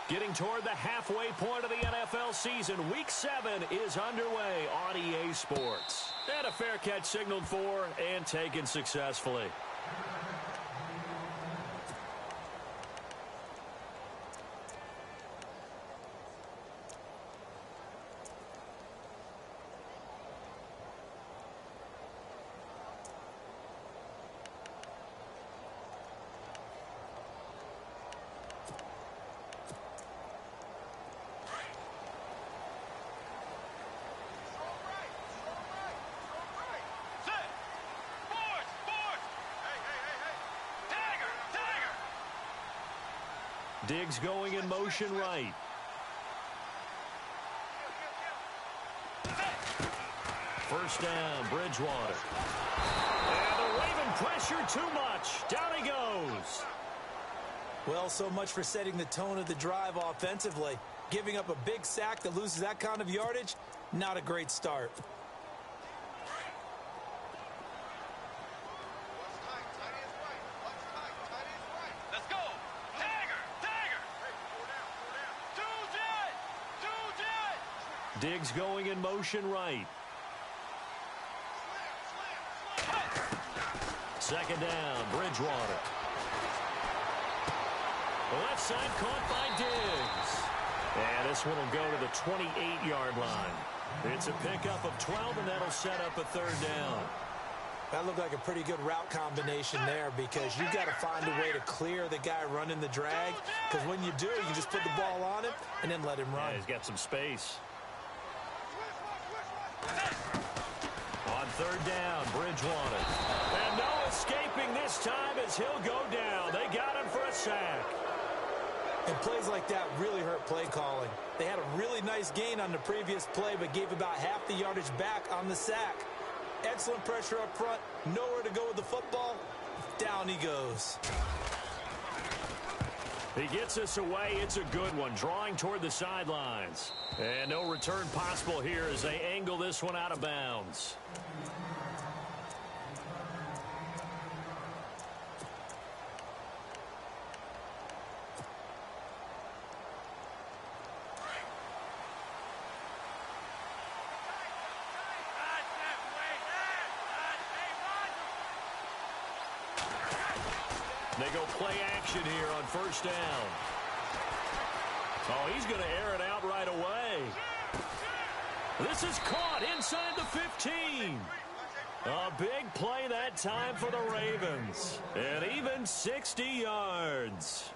Getting toward the halfway point of the NFL season, Week 7 is underway on EA Sports. And a fair catch signaled for and taken successfully. Diggs going in motion right. First down, Bridgewater. And the Raven pressure too much. Down he goes. Well, so much for setting the tone of the drive offensively. Giving up a big sack that loses that kind of yardage, not a great start. Diggs going in motion right. Second down, Bridgewater. The left side caught by Diggs. And this one will go to the 28-yard line. It's a pickup of 12, and that'll set up a third down. That looked like a pretty good route combination there because you've got to find a way to clear the guy running the drag. Because when you do, you can just put the ball on him and then let him run. Yeah, he's got some space. On third down, Bridgewater. And no escaping this time as he'll go down. They got him for a sack. And plays like that really hurt play calling. They had a really nice gain on the previous play, but gave about half the yardage back on the sack. Excellent pressure up front. Nowhere to go with the football. Down he goes. He gets us away. It's a good one. Drawing toward the sidelines. And no return possible here as they angle this one out of bounds. They go play action here on first down. Oh, he's going to air it out right away. This is caught inside the 15. A big play that time for the Ravens. And even 60 yards.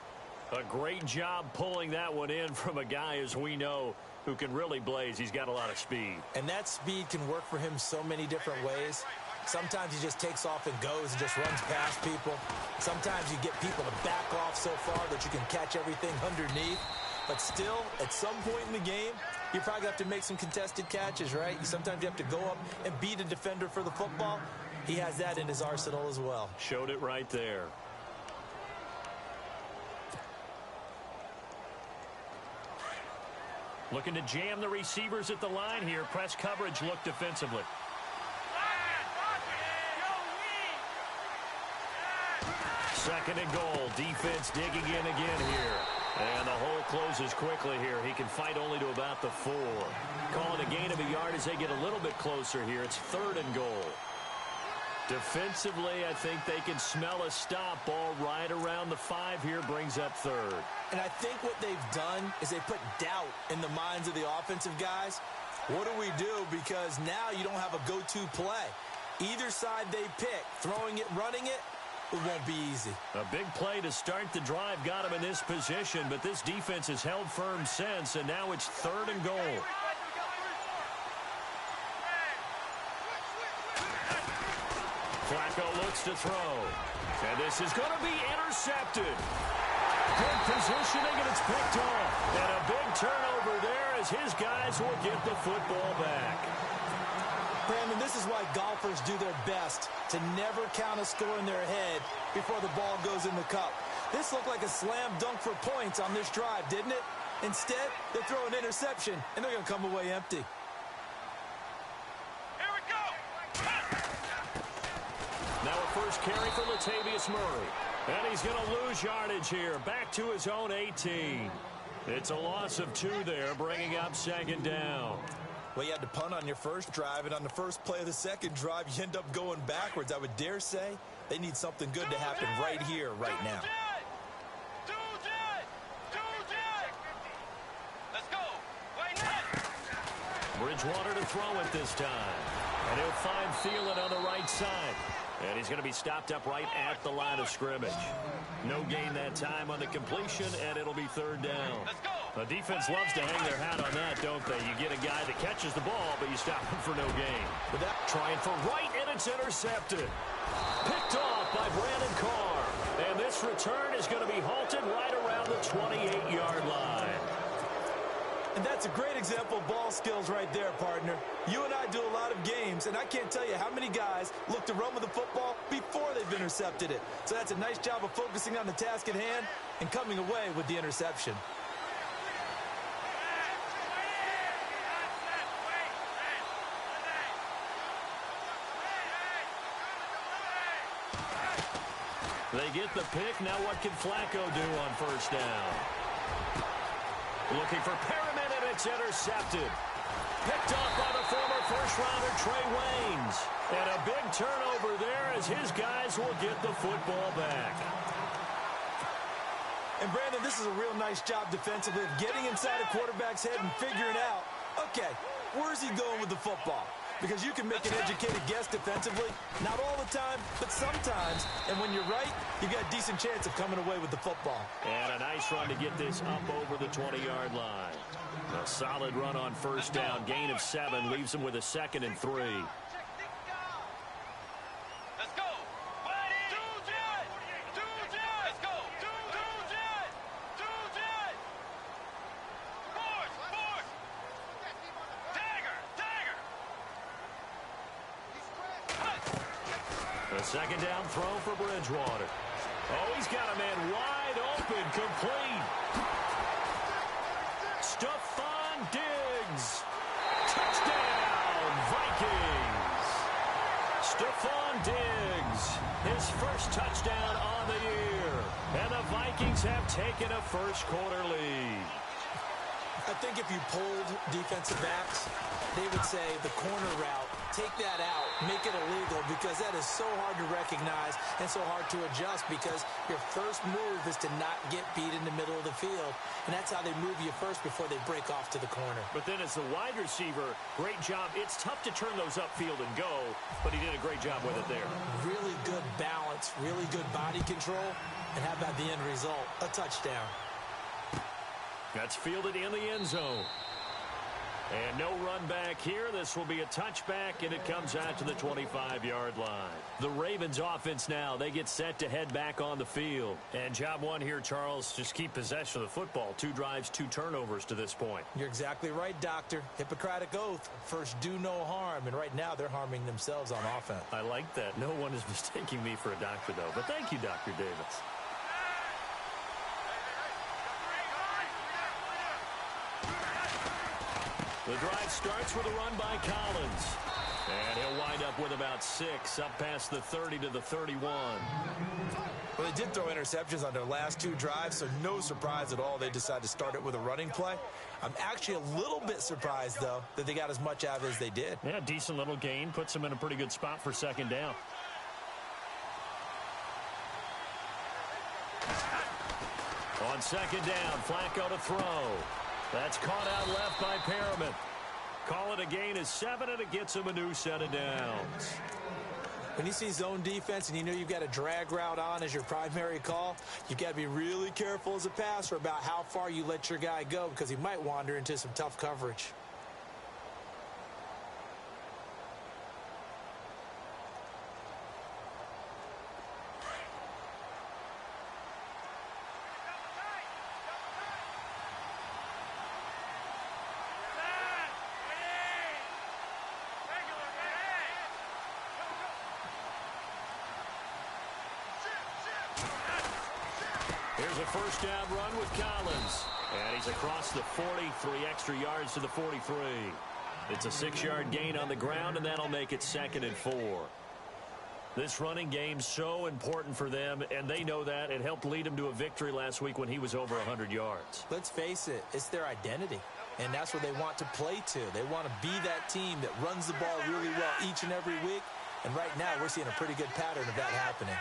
A great job pulling that one in from a guy, as we know, who can really blaze. He's got a lot of speed. And that speed can work for him so many different ways. Sometimes he just takes off and goes and just runs past people. Sometimes you get people to back off so far that you can catch everything underneath. But still, at some point in the game, you probably have to make some contested catches, right? Sometimes you have to go up and beat a defender for the football. He has that in his arsenal as well. Showed it right there. Looking to jam the receivers at the line here. Press coverage look defensively. Second and goal. Defense digging in again here. And the hole closes quickly here. He can fight only to about the 4. Calling a gain of a yard as they get a little bit closer here. It's third and goal. Defensively, I think they can smell a stop. Ball right around the 5 here, brings up third. And I think what they've done is they put doubt in the minds of the offensive guys. What do we do? Because now you don't have a go-to play. Either side they pick, throwing it, running it, it won't be easy. A big play to start the drive got him in this position, but this defense has held firm since, and now it's third and goal. Flacco looks to throw. And this is going to be intercepted. Good positioning, and it's picked off. And a big turnover there as his guys will get the football back. Brandon, this is why golfers do their best to never count a score in their head before the ball goes in the cup. This looked like a slam dunk for points on this drive, didn't it? Instead, they throw an interception, and they're going to come away empty. Now a first carry for Latavius Murray. And he's going to lose yardage here. Back to his own 18. It's a loss of 2 there, bringing up second down. Well, you had to punt on your first drive, and on the first play of the second drive, you end up going backwards. I would dare say they need something good to happen right here, right now. Let's go. Bridgewater to throw it this time. And he'll find Thielen on the right side. And he's going to be stopped up right at the line of scrimmage. No gain that time on the completion, and it'll be third down. Let's go. The defense loves to hang their hat on that, don't they? You get a guy that catches the ball, but you stop him for no gain. But that trying for right, and it's intercepted. Picked off by Brandon Carr. And this return is going to be halted right around the 28-yard line. And that's a great example of ball skills right there, partner. You and I do a lot of games, and I can't tell you how many guys look to run with the football before they've intercepted it. So that's a nice job of focusing on the task at hand and coming away with the interception. They get the pick. Now what can Flacco do on first down? Looking for Perriman, and it's intercepted. Picked off by the former first-rounder Trey Waynes. And a big turnover there as his guys will get the football back. And, Brandon, this is a real nice job defensively of getting inside a quarterback's head and figuring out, okay, where's he going with the football? Because you can make an educated guess defensively, not all the time, but sometimes. And when you're right, you got a decent chance of coming away with the football. And a nice run to get this up over the 20-yard line. A solid run on first down. Gain of 7 leaves him with a 2nd and 3. Let's go. Let's go. Force. Dagger. A second down throw for Bridgewater. Oh, he's got a man wide open, complete. Stephon Diggs. Touchdown, Vikings. Stephon Diggs, his first touchdown on the year. And the Vikings have taken a first-quarter lead. I think if you polled defensive backs, they would say the corner route, take that out, make it illegal, because that is so hard to recognize and so hard to adjust, because your first move is to not get beat in the middle of the field. And that's how they move you first before they break off to the corner. But then as the wide receiver, great job. It's tough to turn those upfield and go, but he did a great job with it there. Really good balance, really good body control, and how about the end result? A touchdown. That's fielded in the end zone. And no run back here. This will be a touchback, and it comes out to the 25-yard line. The Ravens offense now, they get set to head back on the field. And job one here, Charles, just keep possession of the football. 2 drives, 2 turnovers to this point. You're exactly right, Doctor. Hippocratic oath. First, do no harm. And right now, they're harming themselves on offense. I like that. No one is mistaking me for a doctor, though. But thank you, Dr. Davis. The drive starts with a run by Collins. And he'll wind up with about 6, up past the 30 to the 31. Well, they did throw interceptions on their last 2 drives, so no surprise at all they decided to start it with a running play. I'm actually a little bit surprised, though, that they got as much out of it as they did. Yeah, decent little gain. Puts them in a pretty good spot for second down. On second down, Flacco to throw. That's caught out left by Perriman. Call it a gain of 7, and it gets him a new set of downs. When you see zone defense and you know you've got a drag route on as your primary call, you've got to be really careful as a passer about how far you let your guy go, because he might wander into some tough coverage. Here's a first down run with Collins. And he's across the 40, 3 extra yards to the 43. It's a 6-yard gain on the ground, and that'll make it 2nd and 4. This running game's so important for them, and they know that. It helped lead them to a victory last week when he was over 100 yards. Let's face it, it's their identity, and that's what they want to play to. They want to be that team that runs the ball really well each and every week, and right now we're seeing a pretty good pattern of that happening.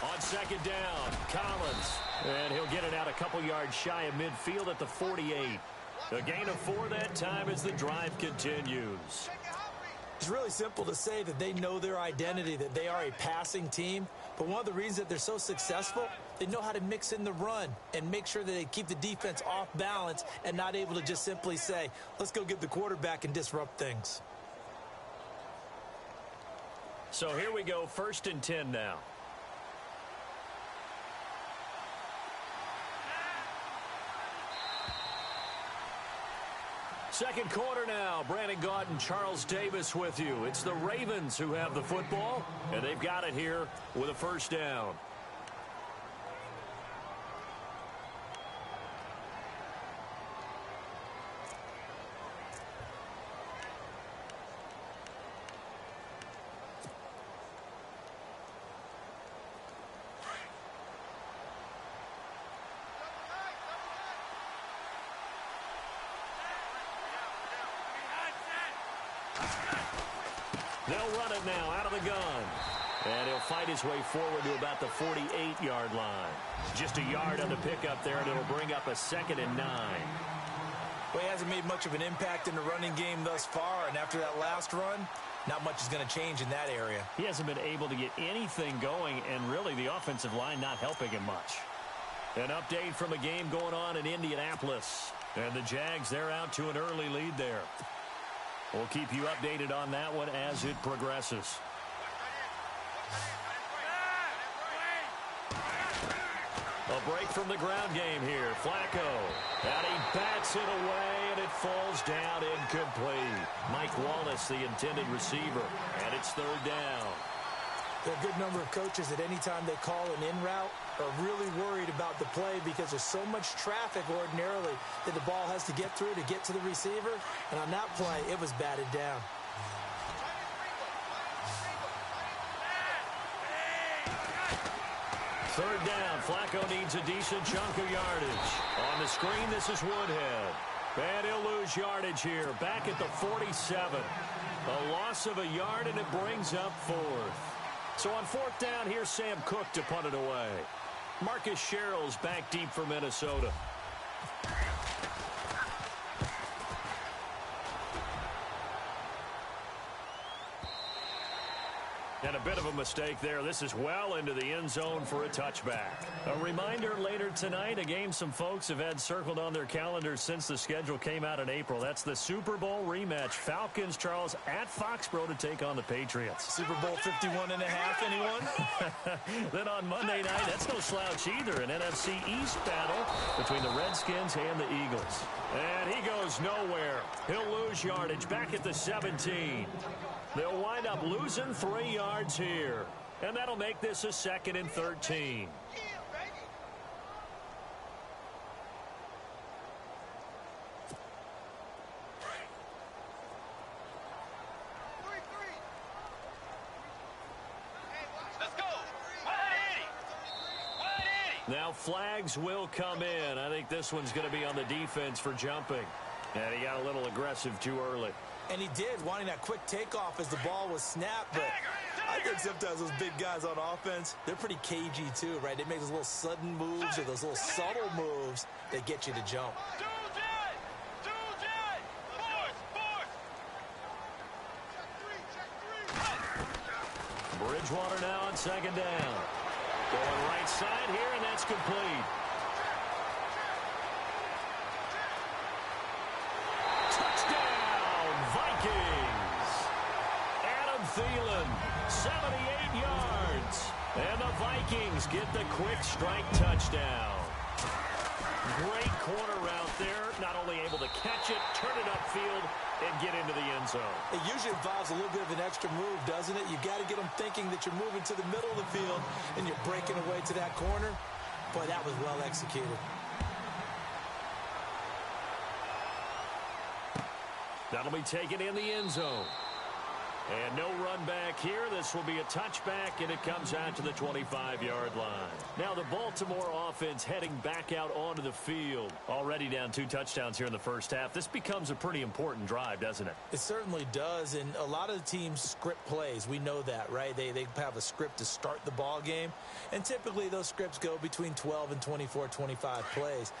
On second down, Collins, and he'll get it out a couple yards shy of midfield at the 48. A gain of 4 that time as the drive continues. It's really simple to say that they know their identity, that they are a passing team. But one of the reasons that they're so successful, they know how to mix in the run and make sure that they keep the defense off balance and not able to just simply say, let's go get the quarterback and disrupt things. So here we go, 1st and 10 now. Second quarter now. Brandon Gaudin and Charles Davis with you. It's the Ravens who have the football, and they've got it here with a first down. They'll run it now out of the gun. And he'll fight his way forward to about the 48-yard line. Just a yard on the pickup there, and it'll bring up a 2nd and 9. Well, he hasn't made much of an impact in the running game thus far, and after that last run, not much is going to change in that area. He hasn't been able to get anything going, and really the offensive line not helping him much. An update from a game going on in Indianapolis. And the Jags, they're out to an early lead there. We'll keep you updated on that one as it progresses. A break from the ground game here. Flacco. And he bats it away, and it falls down incomplete. Mike Wallace, the intended receiver. And it's 3rd down. There are a good number of coaches that any time they call an in route are really worried about the play because there's so much traffic ordinarily that the ball has to get through to get to the receiver. And on that play, it was batted down. Third down. Flacco needs a decent chunk of yardage. On the screen, this is Woodhead. And he'll lose yardage here. Back at the 47. A loss of a yard, and it brings up 4th. So on 4th down, here's Sam Cook to punt it away. Marcus Sherrill's back deep for Minnesota. And a bit of a mistake there. This is well into the end zone for a touchback. A reminder later tonight, a game some folks have had circled on their calendars since the schedule came out in April. That's the Super Bowl rematch. Falcons, Charles, at Foxborough to take on the Patriots. Super Bowl 51 and a half, anyone? Then on Monday night, that's no slouch either. An NFC East battle between the Redskins and the Eagles. And he goes nowhere. He'll lose yardage back at the 17. They'll wind up losing 3 yards here. And that'll make this a 2nd and 13. Let's go. 180. 180. Now flags will come in. I think this one's going to be on the defense for jumping. And he got a little aggressive too early. And he did, wanting that quick takeoff as the ball was snapped. But I think sometimes those big guys on offense, they're pretty cagey too, right? They make those little sudden moves or those little subtle moves that get you to jump. Bridgewater now on 2nd down. Going right side here, and that's complete. Touchdown, Vikings. Adam Thielen, 78 yards. And the Vikings get the quick strike touchdown. Great corner route there. Not only able to catch it, turn it upfield, and get into the end zone. It usually involves a little bit of an extra move, doesn't it? You got to get them thinking that you're moving to the middle of the field and you're breaking away to that corner. Boy, that was well executed. That'll be taken in the end zone. And no run back here. This will be a touchback, and it comes out to the 25-yard line. Now the Baltimore offense heading back out onto the field. Already down 2 touchdowns here in the first half. This becomes a pretty important drive, doesn't it? It certainly does, and a lot of the teams script plays. We know that, right? They have a script to start the ball game, and typically those scripts go between 12 and 24, 25 plays.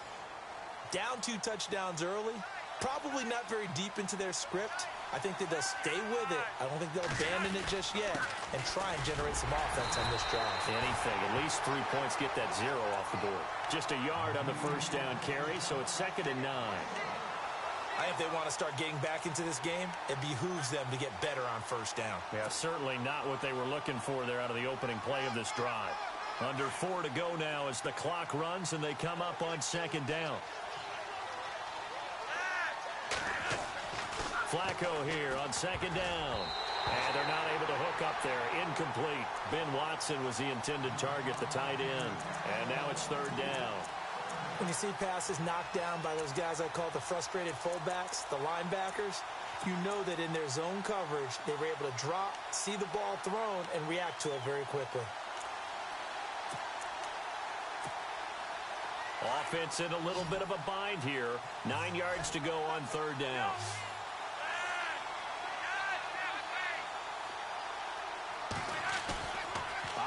Down 2 touchdowns early, probably not very deep into their script. I think that they'll stay with it. I don't think they'll abandon it just yet and try and generate some offense on this drive. Anything. At least 3 points, get that 0 off the board. Just a yard on the first down carry, so it's 2nd and 9. I think if they want to start getting back into this game, it behooves them to get better on first down. Yeah, certainly not what they were looking for there out of the opening play of this drive. Under 4 to go now as the clock runs and they come up on 2nd down. Flacco here on 2nd down. And they're not able to hook up there. Incomplete. Ben Watson was the intended target, the tight end. And now it's 3rd down. When you see passes knocked down by those guys I call the frustrated fullbacks, the linebackers, you know that in their zone coverage, they were able to drop, see the ball thrown, and react to it very quickly. Offense in a little bit of a bind here. 9 yards to go on 3rd down.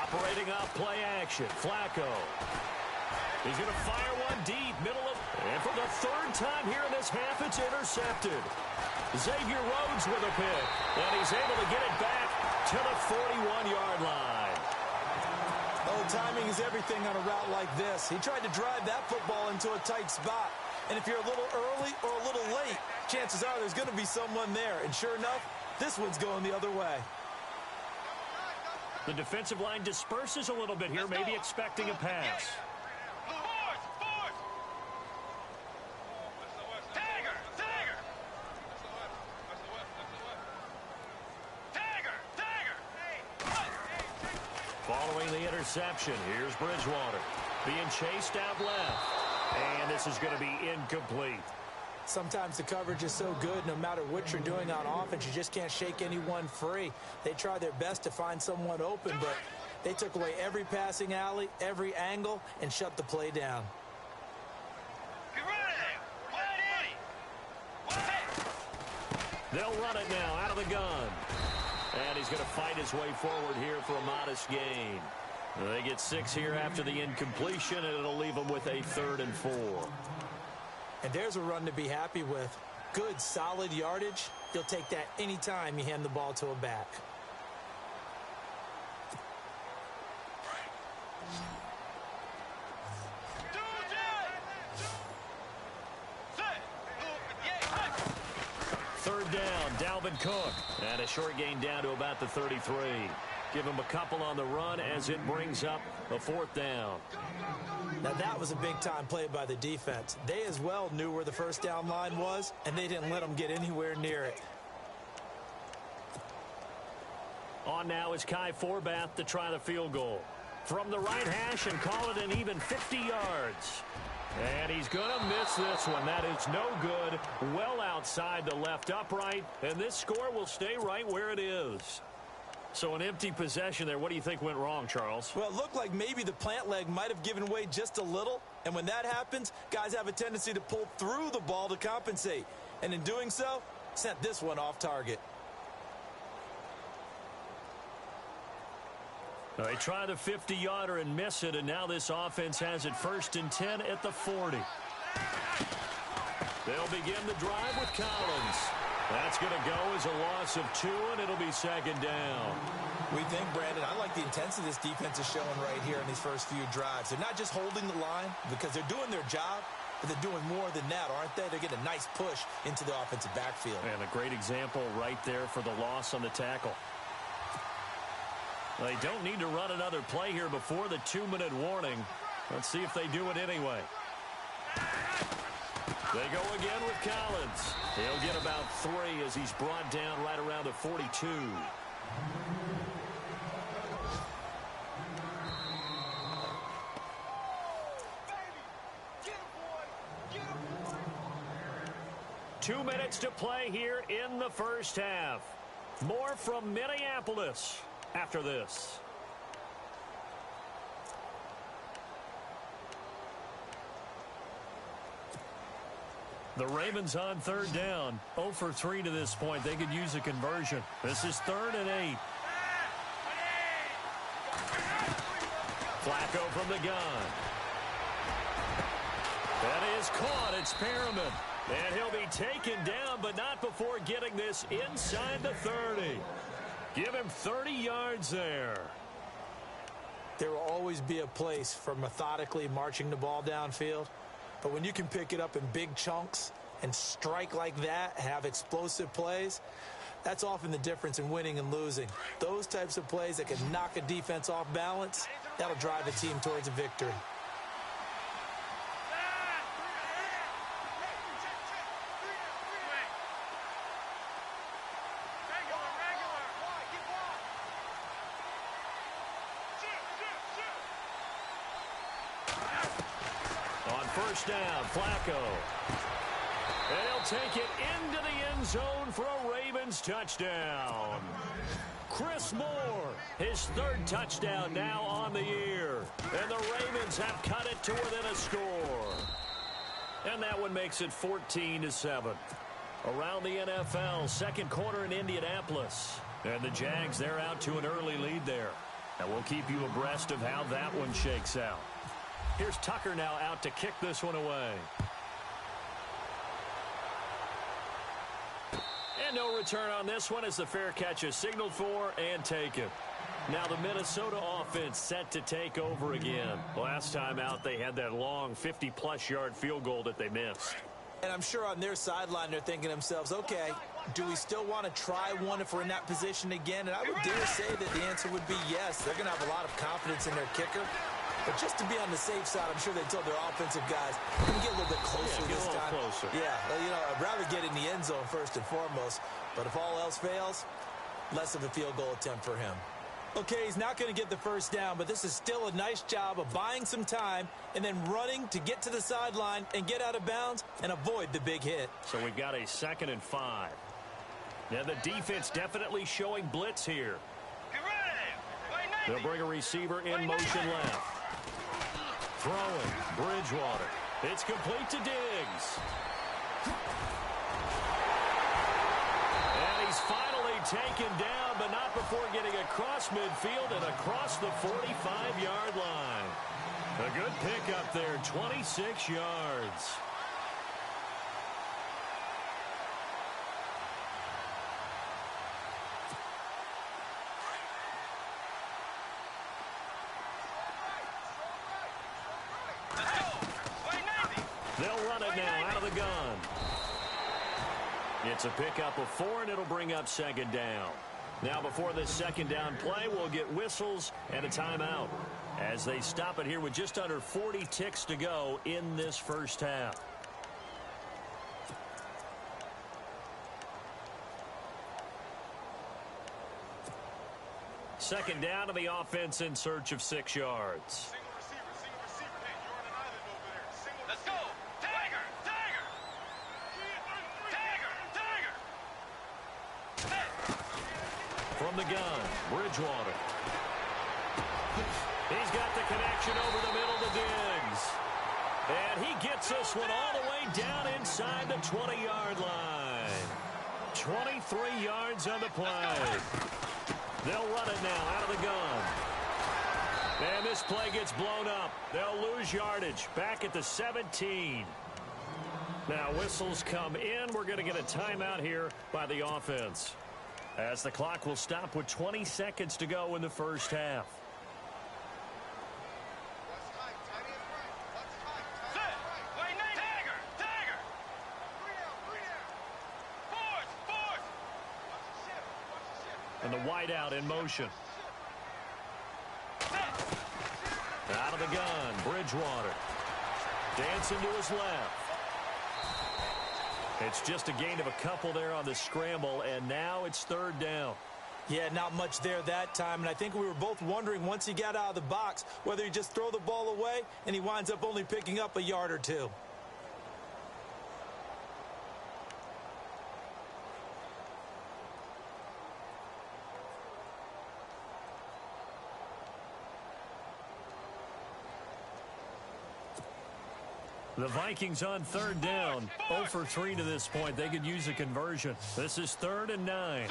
Operating off play action. Flacco. He's going to fire one deep. Middle of... And for the 3rd time here in this half, it's intercepted. Xavier Rhodes with a pick. And he's able to get it back to the 41-yard line. Oh, timing is everything on a route like this. He tried to drive that football into a tight spot. And if you're a little early or a little late, chances are there's going to be someone there. And sure enough, this one's going the other way. The defensive line disperses a little bit here, maybe expecting a pass. Following the interception, here's Bridgewater. Being chased out left. And this is going to be incomplete. Sometimes the coverage is so good, no matter what you're doing on offense, you just can't shake anyone free. They try their best to find someone open, but they took away every passing alley, every angle, and shut the play down. They'll run it now out of the gun. And he's going to fight his way forward here for a modest gain. They get 6 here after the incompletion, and it'll leave them with a 3rd and 4. And there's a run to be happy with. Good, solid yardage. You'll take that anytime you hand the ball to a back. Third down, Dalvin Cook. And a short gain down to about the 33. Give him a couple on the run as it brings up a 4th down. Now that was a big-time play by the defense. They as well knew where the first down line was, and they didn't let them get anywhere near it. On now is Kai Forbath to try the field goal. From the right hash and call it an even 50 yards. And he's going to miss this one. That is no good. Well outside the left upright. And this score will stay right where it is. So an empty possession there. What do you think went wrong, Charles? Well, it looked like maybe the plant leg might have given way just a little. And when that happens, guys have a tendency to pull through the ball to compensate. And in doing so, sent this one off target. They try the 50-yarder and miss it, and now this offense has it 1st and 10 at the 40. They'll begin the drive with Collins. That's going to go as a loss of 2, and it'll be 2nd down. We think, Brandon, I like the intensity this defense is showing right here in these first few drives. They're not just holding the line because they're doing their job, but they're doing more than that, aren't they? They're getting a nice push into the offensive backfield. And a great example right there for the loss on the tackle. They don't need to run another play here before the 2-minute warning. Let's see if they do it anyway. They go again with Collins. He'll get about 3 as he's brought down right around the 42. 2 minutes to play here in the first half. More from Minneapolis after this. The Ravens on third down. 0 for 3 to this point. They could use a conversion. This is 3rd and 8. Flacco from the gun. That is caught. It's Perriman. And he'll be taken down, but not before getting this inside the 30. Give him 30 yards there. There will always be a place for methodically marching the ball downfield. But when you can pick it up in big chunks and strike like that, have explosive plays, that's often the difference in winning and losing. Those types of plays that can knock a defense off balance, that'll drive a team towards a victory. First down, Flacco. And he'll take it into the end zone for a Ravens touchdown. Chris Moore, his 3rd touchdown now on the year. And the Ravens have cut it to within a score. And that one makes it 14-7. Around the NFL, 2nd quarter in Indianapolis. And the Jags, they're out to an early lead there. And we'll keep you abreast of how that one shakes out. Here's Tucker now out to kick this one away. And no return on this one as the fair catch is signaled for and taken. Now the Minnesota offense set to take over again. Last time out, they had that long 50-plus yard field goal that they missed. And I'm sure on their sideline they're thinking to themselves, okay, do we still want to try one if we're in that position again? And I would dare say that the answer would be yes. They're going to have a lot of confidence in their kicker. But just to be on the safe side, I'm sure they told their offensive guys, can we get a little bit closer this time? Closer. Yeah, you know, I'd rather get in the end zone first and foremost. But if all else fails, less of a field goal attempt for him. Okay, he's not going to get the first down, but this is still a nice job of buying some time and then running to get to the sideline and get out of bounds and avoid the big hit. So we've got a 2nd and 5. Now the defense definitely showing blitz here. They'll bring a receiver in motion left. Throwing, Bridgewater. It's complete to Diggs. And he's finally taken down, but not before getting across midfield and across the 45-yard line. A good pickup there, 26 yards. They'll run it now out of the gun. It's a pickup of 4, and it'll bring up 2nd down. Now before this 2nd down play, we'll get whistles and a timeout as they stop it here with just under 40 ticks to go in this first half. Second down to the offense in search of 6 yards. Let's go. Tiger. From the gun, Bridgewater. He's got the connection over the middle to Diggs. And he gets this one all the way down inside the 20-yard line. 23 yards on the play. They'll run it now out of the gun. And this play gets blown up. They'll lose yardage back at the 17. Now whistles come in. We're going to get a timeout here by the offense, as the clock will stop with 20 seconds to go in the first half. And the wideout in motion. Out of the gun, Bridgewater. Dancing to his left. It's just a gain of a couple there on the scramble, and now it's 3rd down. Yeah, not much there that time, and I think we were both wondering once he got out of the box whether he just throw the ball away, and he winds up only picking up a yard or 2. The Vikings on third down. 0 for 3 to this point. They could use a conversion. This is 3rd and 9.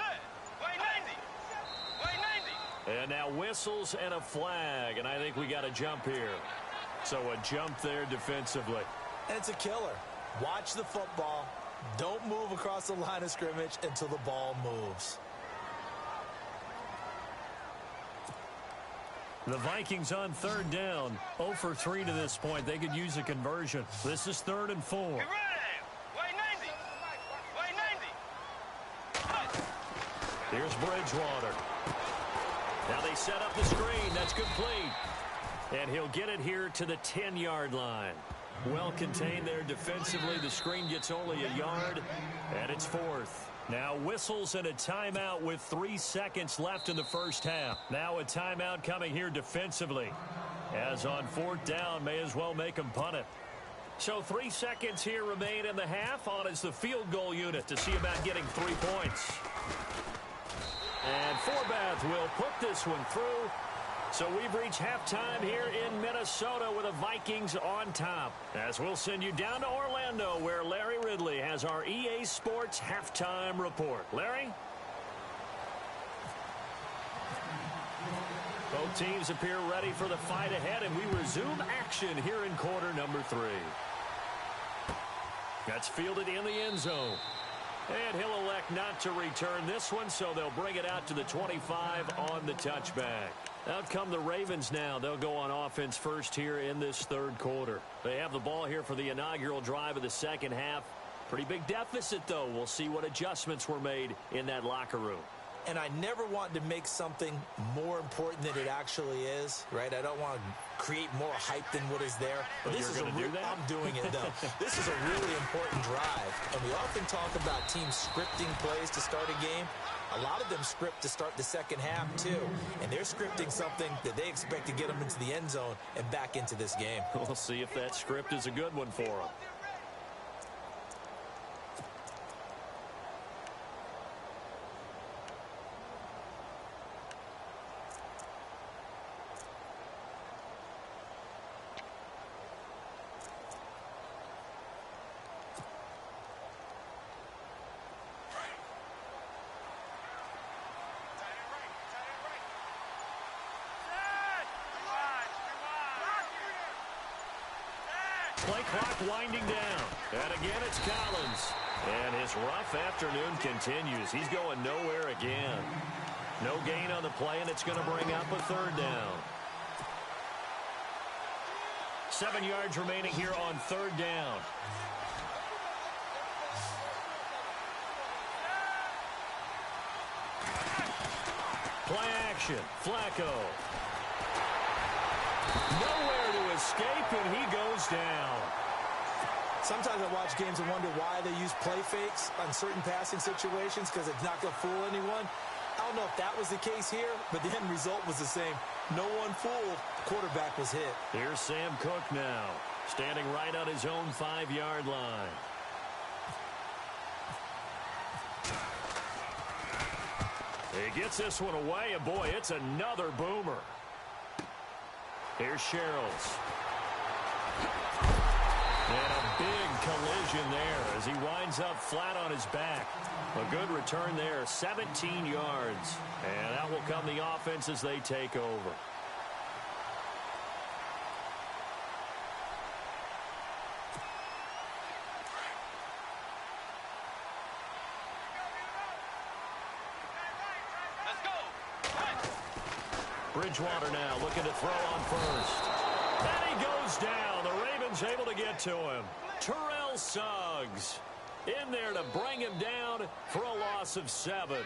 And now whistles and a flag, and I think we got a jump here. So a jump there defensively. And it's a killer. Watch the football. Don't move across the line of scrimmage until the ball moves. The Vikings on third down. 0 for 3 to this point. They could use a conversion. This is 3rd and 4. Here's Bridgewater. Now they set up the screen. That's complete. And he'll get it here to the 10-yard line. Well contained there defensively. The screen gets only a yard, and it's 4th. Now whistles and a timeout with 3 seconds left in the first half. Now a timeout coming here defensively. As on 4th down, may as well make them punt it. So 3 seconds here remain in the half. On is the field goal unit to see about getting 3 points. And Forbath will put this one through. So we've reached halftime here in Minnesota with the Vikings on top. As we'll send you down to Orlando where Larry Ridley has our EA Sports halftime report. Larry? Both teams appear ready for the fight ahead, and we resume action here in quarter number 3. That's fielded in the end zone. And he'll elect not to return this one, so they'll bring it out to the 25 on the touchback. Out come the Ravens now. They'll go on offense first here in this 3rd quarter. They have the ball here for the inaugural drive of the second half. Pretty big deficit, though. We'll see what adjustments were made in that locker room. And I never want to make something more important than it actually is, right? I don't want to create more hype than what is there. But this is do that? I'm doing it, though. This is a really important drive. And we often talk about teams scripting plays to start a game. A lot of them script to start the second half, too. And they're scripting something that they expect to get them into the end zone and back into this game. We'll see if that script is a good one for them. Play clock winding down. And again, it's Collins. And his rough afternoon continues. He's going nowhere again. No gain on the play, and it's going to bring up a 3rd down. 7 yards remaining here on 3rd down. Play action. Flacco. Nowhere to escape, and he goes down. Sometimes I watch games and wonder why they use play fakes on certain passing situations because it's not going to fool anyone. I don't know if that was the case here, but the end result was the same. No one fooled. Quarterback was hit. Here's Sam Cook now, standing right on his own 5-yard line. He gets this one away, and boy, it's another boomer. Here's Sherrills. And a big collision there as he winds up flat on his back. A good return there, 17 yards. And that will come the offense as they take over. Bridgewater now looking to throw on first. And he goes down. The Ravens able to get to him. Terrell Suggs in there to bring him down for a loss of 7.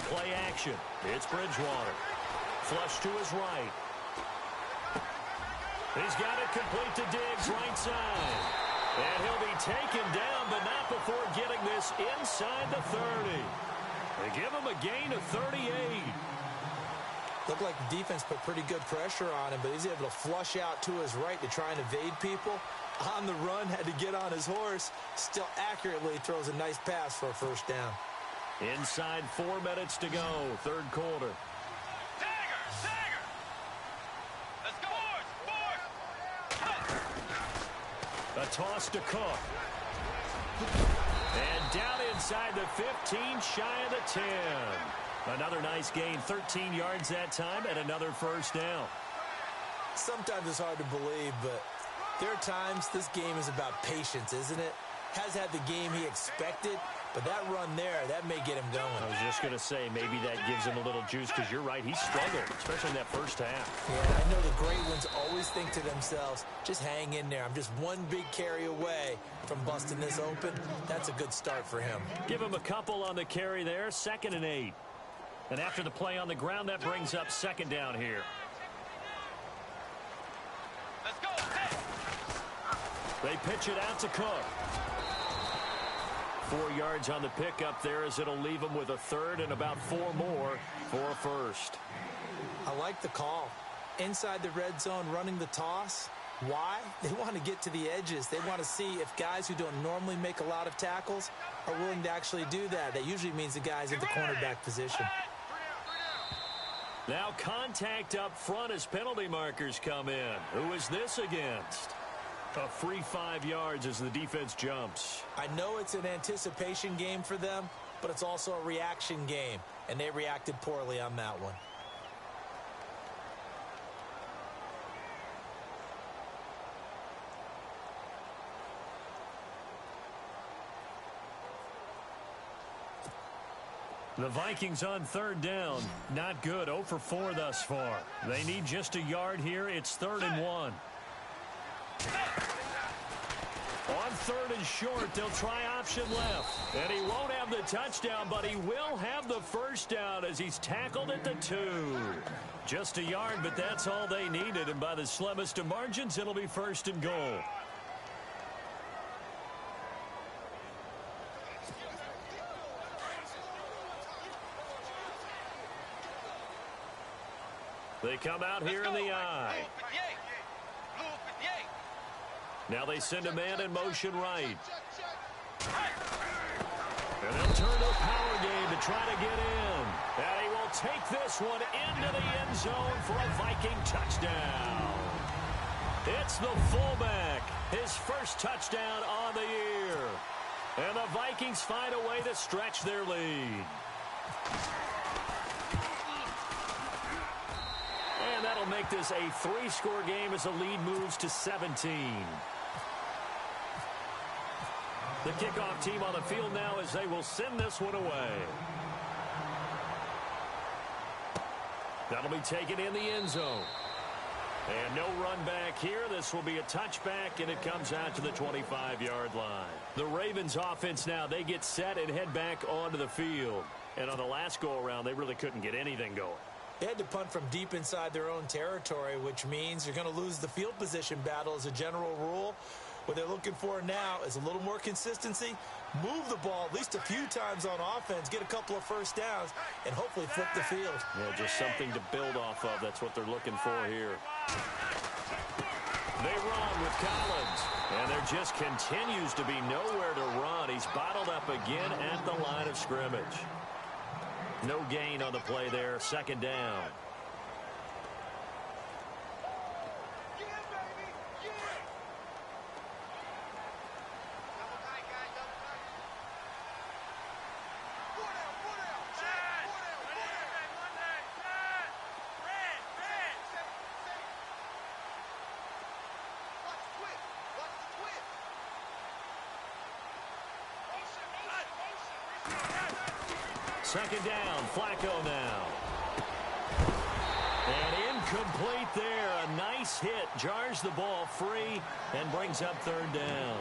Play action. It's Bridgewater. Flush to his right. He's got it complete to Diggs, right side. And he'll be taken down, but not before getting this inside the 30. They give him a gain of 38. Looked like the defense put pretty good pressure on him, but he's able to flush out to his right to try and evade people. On the run, had to get on his horse. Still accurately throws a nice pass for a first down. Inside 4 minutes to go, third quarter. Dagger! Let's go! A toss to Cook. And down inside the 15, shy of the 10. Another nice gain, 13 yards that time, and another first down. Sometimes it's hard to believe, but there are times this game is about patience, isn't it? Has had the game he expected, but that run there, that may get him going. I was just going to say, maybe that gives him a little juice, because you're right, he struggled, especially in that first half. Yeah, I know the great ones always think to themselves, just hang in there. I'm just one big carry away from busting this open. That's a good start for him. Give him a couple on the carry there, 2nd and 8. And after the play on the ground, that brings up 2nd down here. Let's go! They pitch it out to Cook. 4 yards on the pickup there as it'll leave him with a third and about 4 more for a first. I like the call. Inside the red zone running the toss. Why? They want to get to the edges. They want to see if guys who don't normally make a lot of tackles are willing to actually do that. That usually means the guys in the cornerback position. Now contact up front as penalty markers come in. Who is this against? A free 5 yards as the defense jumps. I know it's an anticipation game for them, but it's also a reaction game, and they reacted poorly on that one. The Vikings on 3rd down. Not good. 0 for 4 thus far. They need just a yard here. It's 3rd and 1. On 3rd and short, they'll try option left. And he won't have the touchdown, but he will have the first down as he's tackled at the 2. Just a yard, but that's all they needed. And by the slimmest of margins, it'll be 1st and goal. They come out here in the eye. Now they send a man in motion right. And they'll turn to a power game to try to get in. And he will take this one into the end zone for a Viking touchdown. It's the fullback. His first touchdown on the year. And the Vikings find a way to stretch their lead. And that'll make this a 3-score game as the lead moves to 17. The kickoff team on the field now as they will send this one away. That'll be taken in the end zone. And no run back here. This will be a touchback, and it comes out to the 25-yard line. The Ravens offense now, they get set and head back onto the field. And on the last go-around, they really couldn't get anything going. They had to punt from deep inside their own territory, which means you're going to lose the field position battle as a general rule. What they're looking for now is a little more consistency, move the ball at least a few times on offense, get a couple of first downs, and hopefully flip the field. Yeah, just something to build off of. That's what they're looking for here. They run with Collins, and there just continues to be nowhere to run. He's bottled up again at the line of scrimmage. No gain on the play there, 2nd down. Second down, Flacco now. And incomplete there. A nice hit. Jars the ball free and brings up 3rd down.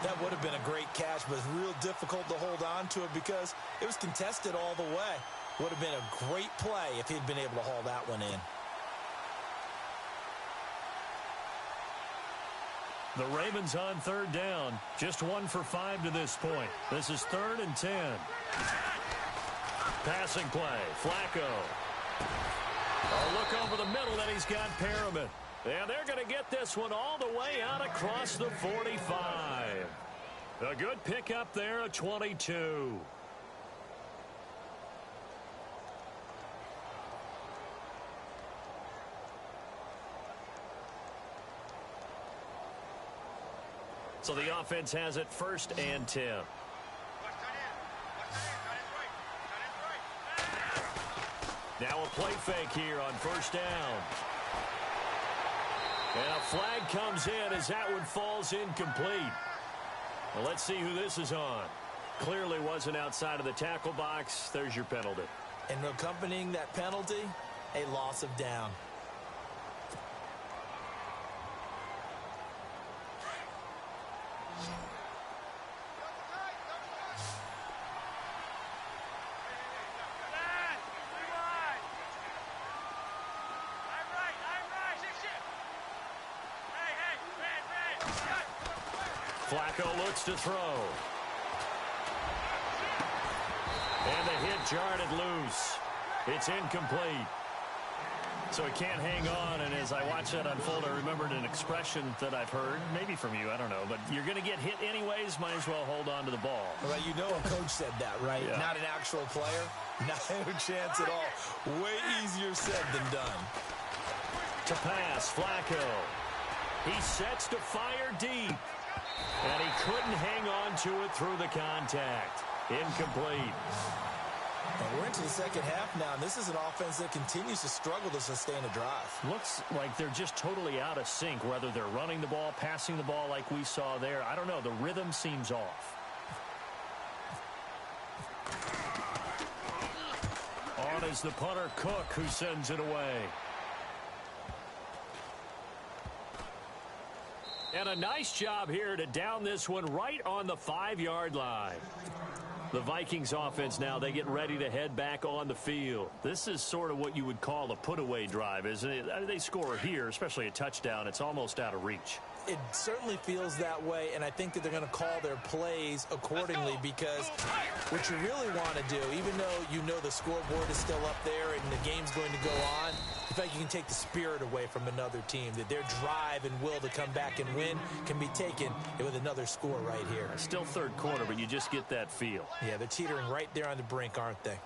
That would have been a great catch, but it's real difficult to hold on to it because it was contested all the way. Would have been a great play if he'd been able to haul that one in. The Ravens on 3rd down. Just 1 for 5 to this point. This is 3rd and 10. Passing play. Flacco. A look over the middle, and he's got Perriman. And they're going to get this one all the way out across the 45. A good pickup there, a 22. So the offense has it 1st and 10. Now a play fake here on 1st down. And a flag comes in as that one falls incomplete. Well, let's see who this is on. Clearly wasn't outside of the tackle box. There's your penalty. And accompanying that penalty, a loss of down. Flacco looks to throw. And the hit jarred it loose. It's incomplete. So he can't hang on, and as I watch that unfold, I remembered an expression that I've heard, maybe from you, I don't know, but you're going to get hit anyways, might as well hold on to the ball. Well, you know a coach said that, right? Yeah. Not an actual player. No chance at all. Way easier said than done. To pass, Flacco. He sets to fire deep. And he couldn't hang on to it through the contact. Incomplete. And we're into the second half now, and this is an offense that continues to struggle to sustain a drive. Looks like they're just totally out of sync, whether they're running the ball, passing the ball like we saw there. I don't know. The rhythm seems off. On is the punter, Cook, who sends it away. And a nice job here to down this one right on the 5-yard line. The Vikings offense now, they get ready to head back on the field. This is sort of what you would call a put-away drive, isn't it? I mean, they score here, especially a touchdown. It's almost out of reach. It certainly feels that way, and I think that they're going to call their plays accordingly, because what you really want to do, even though you know the scoreboard is still up there and the game's going to go on, the fact you can take the spirit away from another team, that their drive and will to come back and win can be taken with another score right here. Still third quarter, but you just get that feel. Yeah, they're teetering right there on the brink, aren't they?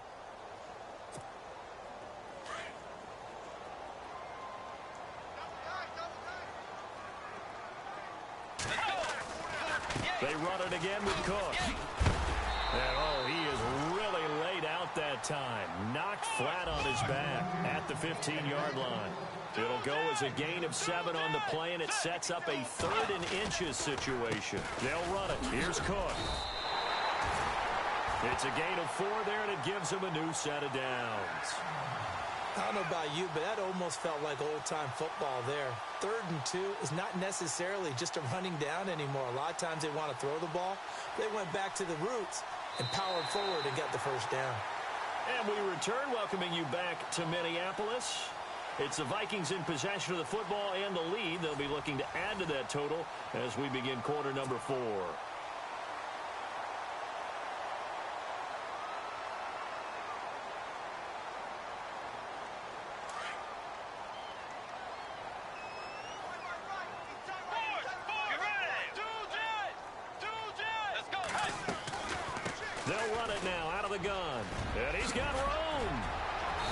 They run it again with Cook. And, oh, he is really laid out that time. Knocked flat on his back at the 15-yard line. It'll go as a gain of 7 on the play, and it sets up a 3rd and inches situation. They'll run it. Here's Cook. It's a gain of 4 there, and it gives him a new set of downs. I don't know about you, but that almost felt like old-time football there. 3rd and 2 is not necessarily just a running down anymore. A lot of times they want to throw the ball. They went back to the roots and powered forward and got the first down. And we return, welcoming you back to Minneapolis. It's the Vikings in possession of the football and the lead. They'll be looking to add to that total as we begin quarter number 4. They'll run it now out of the gun. And he's got room.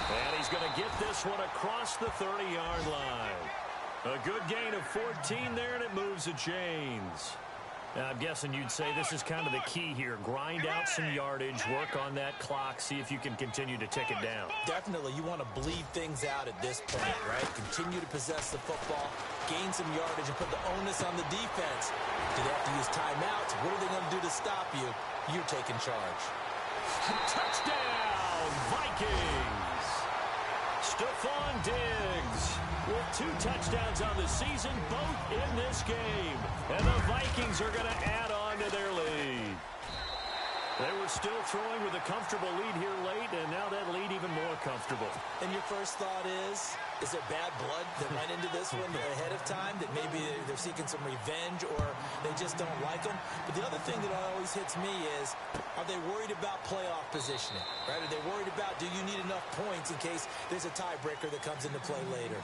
And he's going to get this one across the 30-yard line. A good gain of 14 there, and it moves the chains. Now, I'm guessing you'd say this is kind of the key here. Grind out some yardage, work on that clock, see if you can continue to tick it down. Definitely, you want to bleed things out at this point, right? Continue to possess the football, gain some yardage, and put the onus on the defense. Do they have to use timeouts? What are they going to do to stop you? You're taking charge. Touchdown, Vikings! Stephon Diggs with 2 touchdowns on the season, both in this game. And the Vikings are going to add on to their lead. They were still throwing with a comfortable lead here late, and now that lead even more comfortable. And your first thought is there bad blood that went into this one ahead of time, that maybe they're seeking some revenge or they just don't like them? But the other thing that always hits me is, are they worried about playoff positioning? Right? Are they worried about, do you need enough points in case there's a tiebreaker that comes into play later?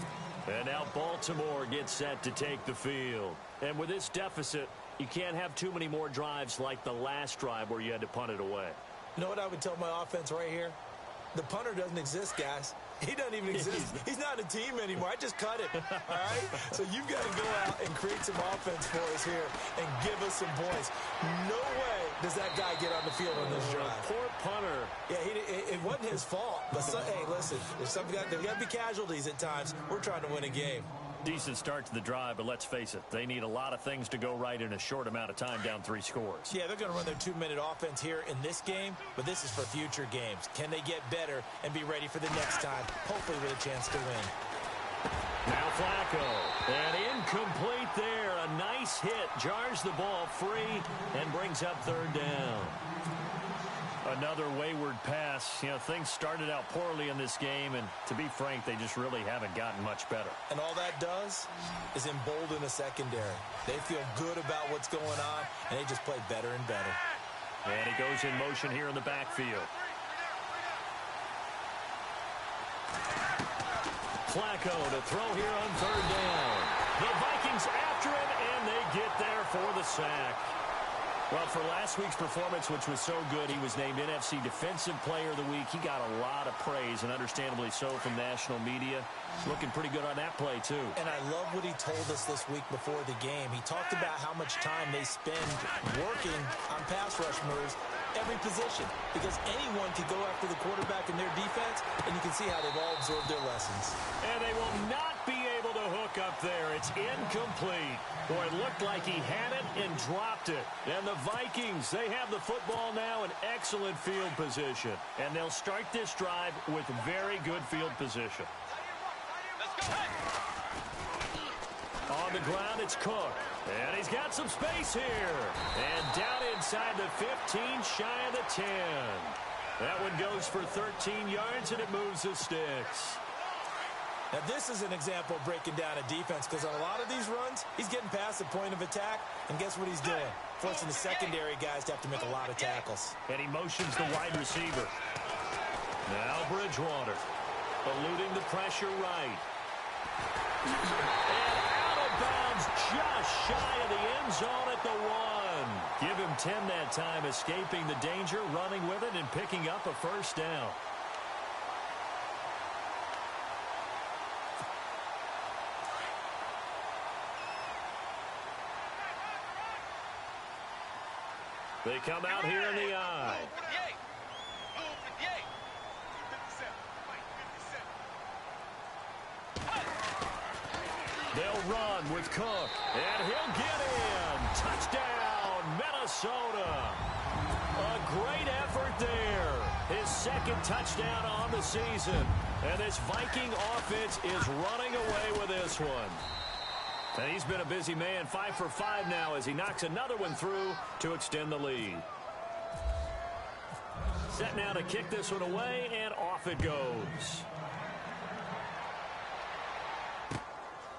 And now Baltimore gets set to take the field. And with this deficit, you can't have too many more drives like the last drive where you had to punt it away. You know what I would tell my offense right here? The punter doesn't exist, guys. He doesn't even exist. He's not a team anymore. I just cut it, all right? So you've got to go out and create some offense for us here and give us some points. No way does that guy get on the field on this drive. Poor punter. Yeah, it wasn't his fault. But, hey, listen, there's got to be casualties at times. We're trying to win a game. Decent start to the drive, but let's face it, they need a lot of things to go right in a short amount of time, down 3 scores. Yeah, they're going to run their 2-minute offense here in this game, but this is for future games. Can they get better and be ready for the next time, hopefully with a chance to win? Now Flacco, and incomplete there. A nice hit, jars the ball free, and brings up 3rd down. Another wayward pass. You know, things started out poorly in this game, and to be frank, they just really haven't gotten much better. And all that does is embolden a secondary. They feel good about what's going on, and they just play better and better. And he goes in motion here in the backfield. Flacco to throw here on 3rd down. The Vikings after him, and they get there for the sack. Well, for last week's performance, which was so good, he was named NFC Defensive Player of the Week. He got a lot of praise, and understandably so, from national media. Looking pretty good on that play, too. And I love what he told us this week before the game. He talked about how much time they spend working on pass rush moves, every position, because anyone can go after the quarterback in their defense, and you can see how they've all absorbed their lessons. And they will not be able to hook up there. It's incomplete. Boy, it looked like he had it and dropped it. And the Vikings, they have the football now in excellent field position. And they'll start this drive with very good field position. Let's go. On the ground, it's Cook. And he's got some space here. And down inside the 15, shy of the 10. That one goes for 13 yards, and it moves the sticks. Now, this is an example of breaking down a defense, because on a lot of these runs, he's getting past the point of attack, and guess what he's doing? Forcing the secondary guys to have to make a lot of tackles. And he motions the wide receiver. Now Bridgewater, eluding the pressure right. And out of bounds, just shy of the end zone at the 1. Give him 10 that time, escaping the danger, running with it, and picking up a 1st down. They come out here in the eye. They'll run with Cook, and he'll get in. Touchdown, Minnesota. A great effort there. His 2nd touchdown on the season. And this Viking offense is running away with this one. And he's been a busy man, 5 for 5 now as he knocks another one through to extend the lead. Set now to kick this one away, and off it goes.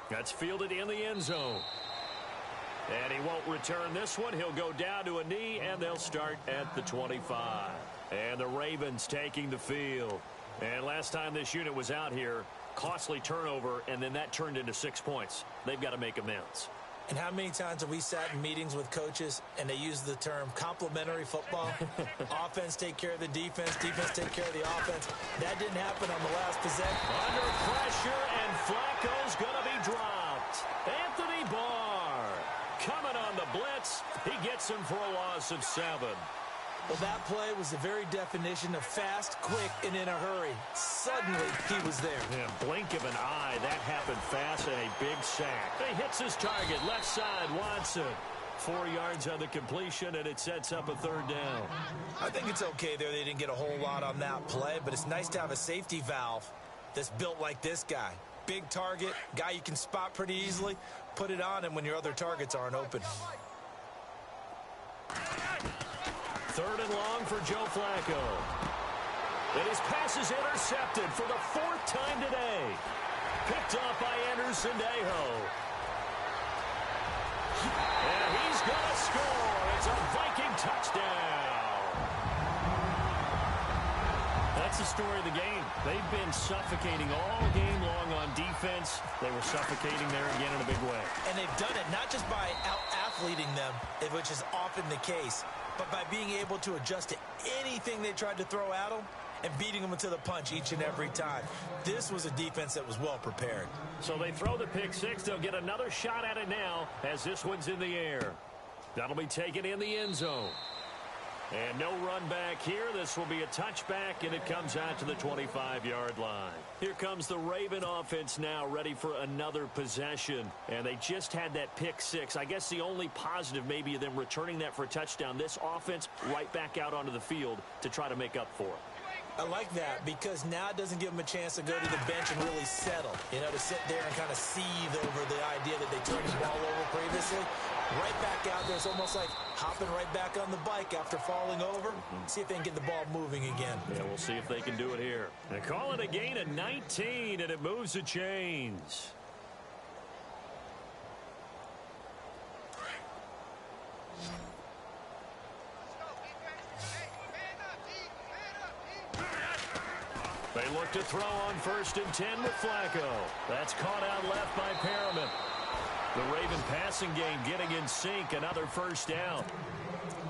That's fielded in the end zone. And he won't return this one. He'll go down to a knee, and they'll start at the 25. And the Ravens taking the field. And last time this unit was out here, costly turnover, and then that turned into 6 points. They've got to make amends. And how many times have we sat in meetings with coaches and they use the term complementary football? Offense take care of the defense, defense take care of the offense. That didn't happen on the last possession. Under pressure, and Flacco's going to be dropped. Anthony Barr coming on the blitz. He gets him for a loss of 7. Well, that play was the very definition of fast, quick, and in a hurry. Suddenly, he was there. Yeah, blink of an eye. That happened fast, and a big sack. He hits his target, left side, Watson. 4 yards on the completion, and it sets up a 3rd down. I think it's okay there. They didn't get a whole lot on that play, but it's nice to have a safety valve that's built like this guy. Big target, guy you can spot pretty easily. Put it on him when your other targets aren't open. Third and long for Joe Flacco. And his pass is intercepted for the fourth time today. Picked off by Anderson Aho. And he's going to score. It's a Viking touchdown. That's the story of the game. They've been suffocating all game long on defense. They were suffocating there again in a big way. And they've done it not just by out-athleting them, which is often the case, but by being able to adjust to anything they tried to throw at them and beating them to the punch each and every time. This was a defense that was well prepared. So they throw the pick six. They'll get another shot at it now as this one's in the air. That'll be taken in the end zone. And no run back here. This will be a touchback, and it comes out to the 25-yard line. Here comes the Raven offense now, ready for another possession. And they just had that pick six. I guess the only positive maybe of them returning that for a touchdown. This offense right back out onto the field to try to make up for it. I like that because now it doesn't give them a chance to go to the bench and really settle. You know, to sit there and kind of seethe over the idea that they turned the ball over previously. Right back out there. It's almost like hopping right back on the bike after falling over. See if they can get the ball moving again. Yeah, we'll see if they can do it here. They call it a gain of 19, and it moves the chains. They look to throw on 1st and 10 with Flacco. That's caught out left by Perriman. The Raven passing game getting in sync. Another first down.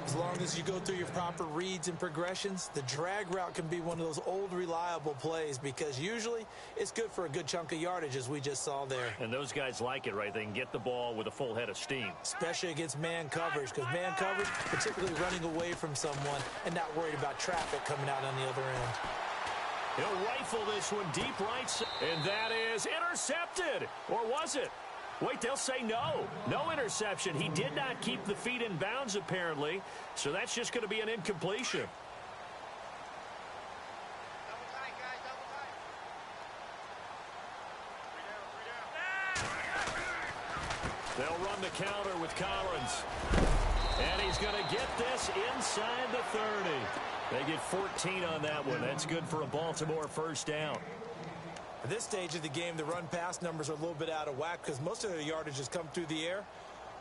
As long as you go through your proper reads and progressions, the drag route can be one of those old reliable plays because usually it's good for a good chunk of yardage as we just saw there. And those guys like it, right? They can get the ball with a full head of steam. Especially against man coverage because man coverage, particularly running away from someone and not worried about traffic coming out on the other end. He'll rifle this one deep right, and that is intercepted. Or was it? Wait, they'll say no. No interception. He did not keep the feet in bounds, apparently, so that's just going to be an incompletion. They'll run the counter with Collins. And he's going to get this inside the 30. They get 14 on that one. That's good for a Baltimore first down. At this stage of the game, the run-pass numbers are a little bit out of whack because most of their yardage has come through the air.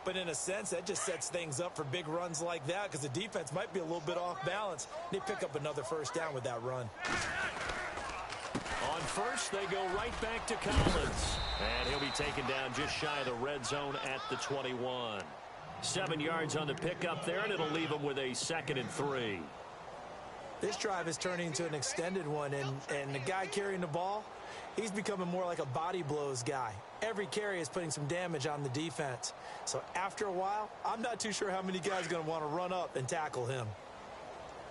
But in a sense, that just sets things up for big runs like that because the defense might be a little bit off balance. They pick up another first down with that run. On first, they go right back to Collins. And he'll be taken down just shy of the red zone at the 21. 7 yards on the pickup there, and it'll leave him with a 2nd and 3. This drive is turning into an extended one, and the guy carrying the ball, he's becoming more like a body blows guy. Every carry is putting some damage on the defense. So after a while, I'm not too sure how many guys are going to want to run up and tackle him.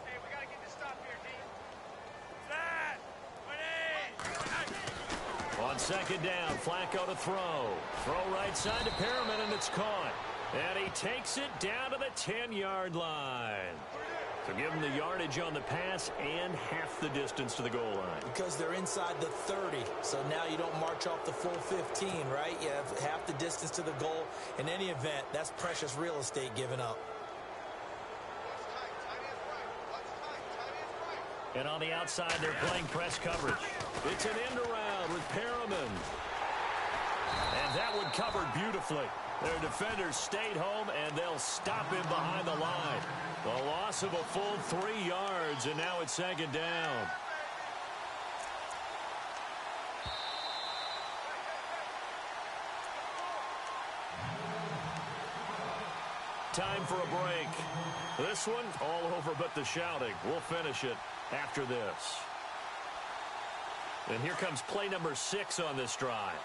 Hey, we got to get this stop here, team. On 2nd down, Flacco to throw. Throw right side to Perriman, and it's caught. And he takes it down to the 10-yard line. So give them the yardage on the pass and half the distance to the goal line. Because they're inside the 30, so now you don't march off the full 15, right? You have half the distance to the goal. In any event, that's precious real estate given up. And on the outside, they're playing press coverage. It's an end around with Perriman. And that one covered beautifully. Their defenders stayed home, and they'll stop him behind the line. The loss of a full 3 yards, and now it's 2nd down. Time for a break. This one all over but the shouting. We'll finish it after this. And here comes play number 6 on this drive.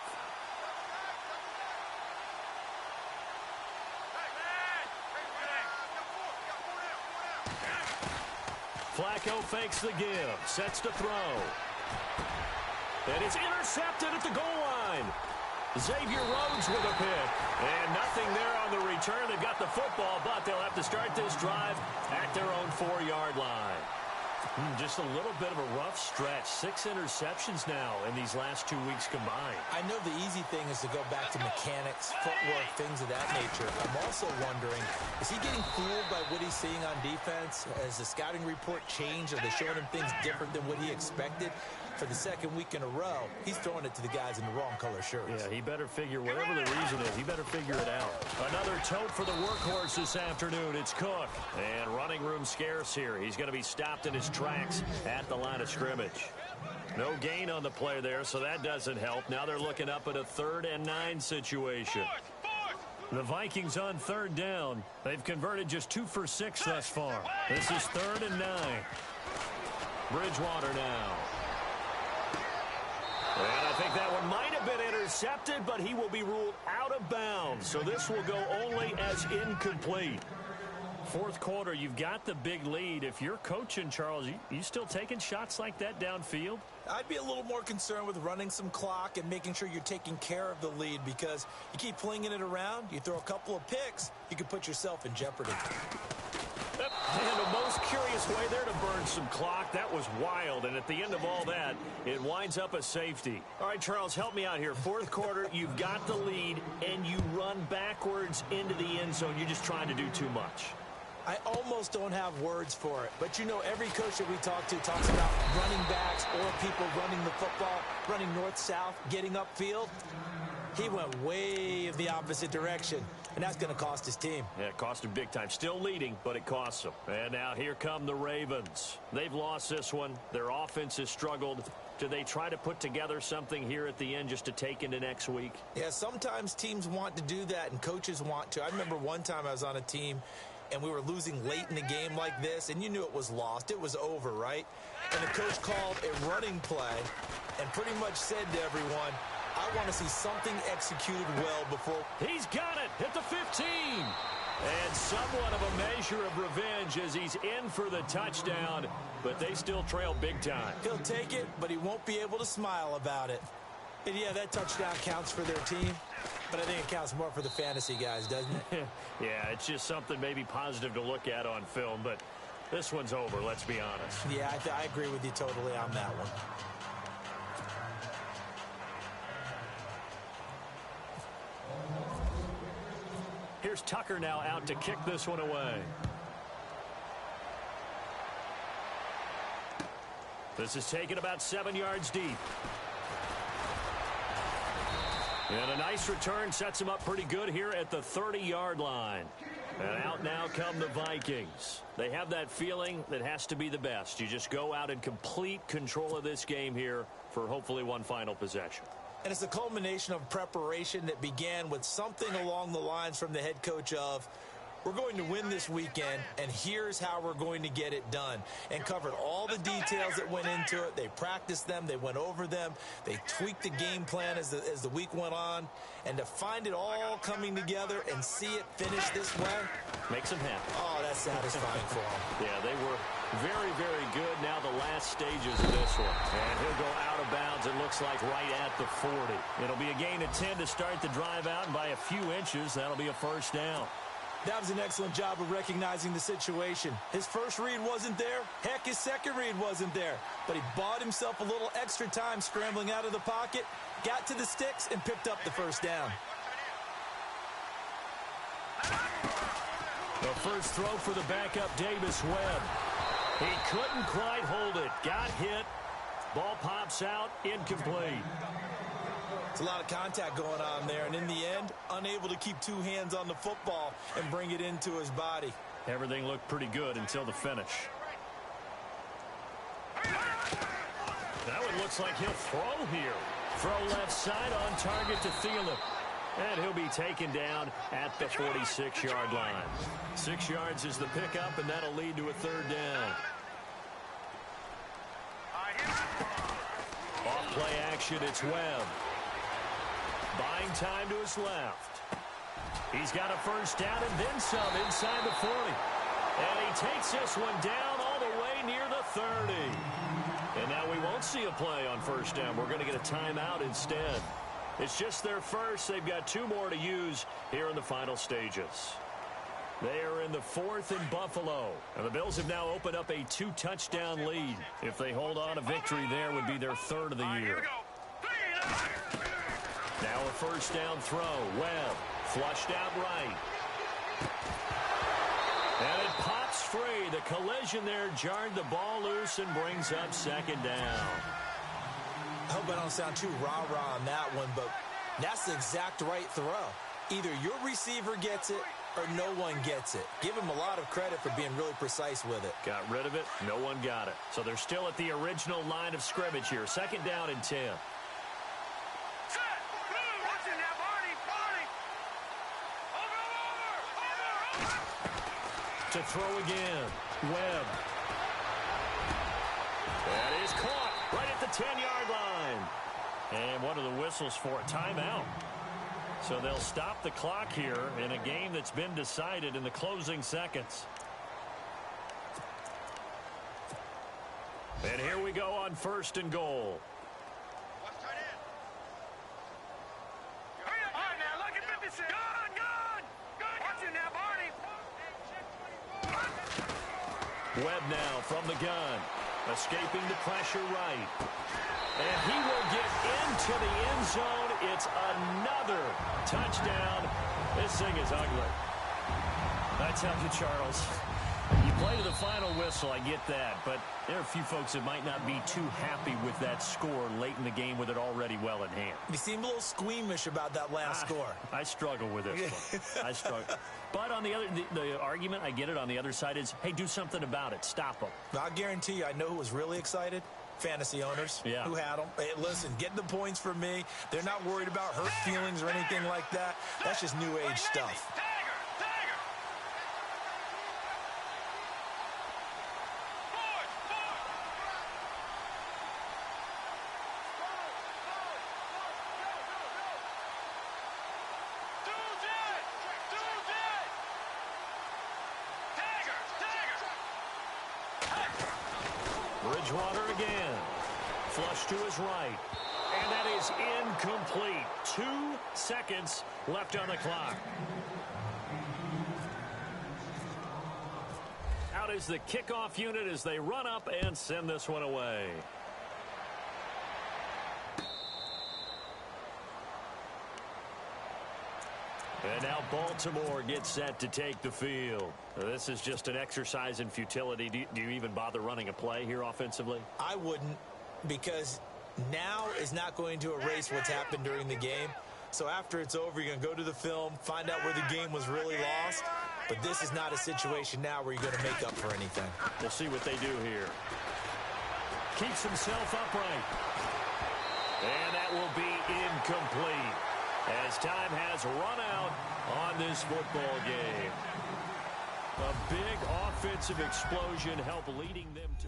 Flacco fakes the give, sets to throw. And it's intercepted at the goal line. Xavier Rhodes with a pick. And nothing there on the return. They've got the football, but they'll have to start this drive at their own 4-yard line. Just a little bit of a rough stretch. 6 interceptions now in these last 2 weeks combined. I know the easy thing is to go back to mechanics, footwork, things of that nature. I'm also wondering, is he getting fooled by what he's seeing on defense? Has the scouting report changed? Are they showing him things different than what he expected? For the second week in a row, he's throwing it to the guys in the wrong color shirts. Yeah, he better figure, whatever the reason is, he better figure it out. Another tote for the workhorse this afternoon. It's Cook. And running room scarce here. He's going to be stopped in his tracks at the line of scrimmage. No gain on the play there, so that doesn't help. Now they're looking up at a 3rd and 9 situation. The Vikings on 3rd down. They've converted just 2 for 6 thus far. This is 3rd and 9. Bridgewater now. And I think that one might have been intercepted, but he will be ruled out of bounds. So this will go only as incomplete. 4th quarter, you've got the big lead. If you're coaching, Charles, you still taking shots like that downfield? I'd be a little more concerned with running some clock and making sure you're taking care of the lead, because you keep flinging it around, you throw a couple of picks, you can put yourself in jeopardy. And the most curious way there to burn some clock. That was wild. And at the end of all that, it winds up a safety. All right, Charles, help me out here. 4th quarter, you've got the lead, and you run backwards into the end zone. You're just trying to do too much. I almost don't have words for it. But, you know, every coach that we talk to talks about running backs or people running the football, running north-south, getting upfield. He went way the opposite direction, and that's going to cost his team. Yeah, it cost him big time. Still leading, but it costs him. And now here come the Ravens. They've lost this one. Their offense has struggled. Do they try to put together something here at the end just to take into next week? Yeah, sometimes teams want to do that, and coaches want to. I remember one time I was on a team, and we were losing late in the game like this, and you knew it was lost. It was over, right? And the coach called a running play and pretty much said to everyone, I want to see something executed well before. He's got it at the 15. And somewhat of a measure of revenge as he's in for the touchdown, but they still trail big time. He'll take it, but he won't be able to smile about it. And yeah, that touchdown counts for their team, but I think it counts more for the fantasy guys, doesn't it? Yeah, it's just something maybe positive to look at on film, but this one's over, let's be honest. Yeah, I agree with you totally on that one. Here's Tucker now out to kick this one away. This is taken about 7 yards deep. And a nice return sets him up pretty good here at the 30-yard line. And out now come the Vikings. They have that feeling that has to be the best. You just go out in complete control of this game here for hopefully one final possession. And it's a culmination of preparation that began with something along the lines from the head coach of, we're going to win this weekend, and here's how we're going to get it done. And covered all the details that went into it. They practiced them. They went over them. They tweaked the game plan as the week went on. And to find it all coming together and see it finish this way makes them happy. Oh, that's satisfying for them. Yeah, they were very, very good. Now the last stages of this one. And he'll go out of bounds, it looks like, right at the 40. It'll be a gain of 10 to start the drive out, and by a few inches, that'll be a first down. That was an excellent job of recognizing the situation. His first read wasn't there. Heck, his second read wasn't there. But he bought himself a little extra time scrambling out of the pocket, got to the sticks, and picked up the first down. The first throw for the backup, Davis Webb. He couldn't quite hold it. Got hit. Ball pops out. Incomplete. It's a lot of contact going on there, and in the end, unable to keep two hands on the football and bring it into his body. Everything looked pretty good until the finish. That one looks like he'll throw here. Throw left side on target to Thielen. And he'll be taken down at the 46-yard line. 6 yards is the pickup, and that'll lead to a third down. Off play action, it's Webb. Buying time to his left. He's got a first down and then some inside the 40. And he takes this one down all the way near the 30. And now we won't see a play on first down. We're going to get a timeout instead. It's just their first. They've got 2 more to use here in the final stages. They are in the 4th in Buffalo. And the Bills have now opened up a 2-touchdown lead. If they hold on, a victory there would be their 3rd of the year. Now a first down throw. Webb flushed out right. And it pops free. The collision there jarred the ball loose and brings up 2nd down. I hope I don't sound too rah-rah on that one, but that's the exact right throw. Either your receiver gets it or no one gets it. Give him a lot of credit for being really precise with it. Got rid of it. No one got it. So they're still at the original line of scrimmage here. 2nd down and 10. To throw again. Webb. That is caught right at the 10-yard line. And what are the whistles for? Timeout. So they'll stop the clock here in a game that's been decided in the closing seconds. And here we go on 1st and goal. Webb now from the gun. Escaping the pressure right. And he will get into the end zone. It's another touchdown. This thing is ugly. I tell you, Charles, you play to the final whistle, I get that. But there are a few folks that might not be too happy with that score late in the game with it already well in hand. You seem a little squeamish about that last score. I struggle with this one. I struggle. But on the argument, I get it, on the other side is, hey, do something about it. Stop them. I guarantee you, I know who was really excited. Fantasy owners who had them. Hey, listen, get the points for me. They're not worried about hurt feelings or anything like that. That's just new age stuff. Bridgewater again. Flush to his right. And that is incomplete. 2 seconds left on the clock. Out is the kickoff unit as they run up and send this one away. And now Baltimore gets set to take the field. This is just an exercise in futility. Do you even bother running a play here offensively? I wouldn't, because now is not going to erase what's happened during the game. So after it's over, you're going to go to the film, find out where the game was really lost. But this is not a situation now where you're going to make up for anything. We'll see what they do here. Keeps himself upright. And that will be incomplete as time has run out on this football game. A big offensive explosion helped leading them to...